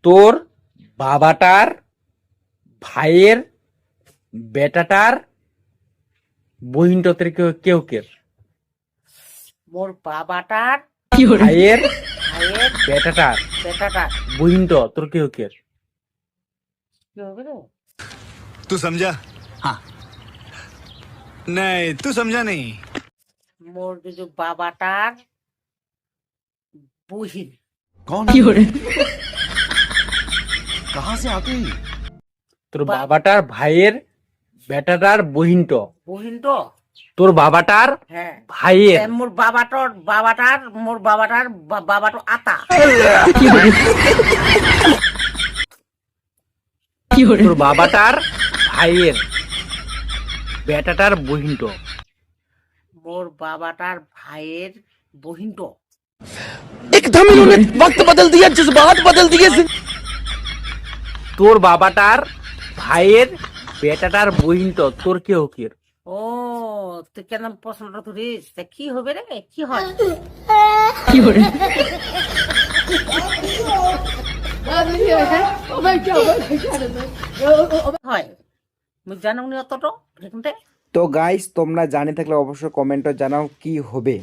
তোর বাবাটার ভাইয়ের বেটাটার বহিনটতের কেউ কের মোর বাবাটার ভাইয়ের ভাইয়ের বেটাটার বেটাটার বহিনট তোর কেউ কের কি হবে রে? तू समझा हाँ नहीं तू समझा नहीं মোর কিছু বাবাটার বহিন कौन कहाँ से आते हैं তোর বাবাটার ভাইয়ের বেটাটার বহিনট বহিন তো তোর বাবাটার হ্যাঁ ভাইয়ের মোর বাবাটার বাবাটো আতা তোর বাবাটার ভাইয়ের বেটাটার বহিনট মোর বাবাটার ভাইয়ের বহিন তো एकदम इन्होंने वक्त बदल दिया जज्बात बदल दिए তোর বাবাটার ভাইয়ের বেটাটার বহিনট তোর কেউ কের ও তুই কেন প্রশ্নটা ধরিস তা কি হবে রে কি হয় হয় মুই জানো নি অতটা এখানটায় তো গাইস তোমরা জানি থাকলে অবশ্যই কমেন্টে জানাও কি হবে।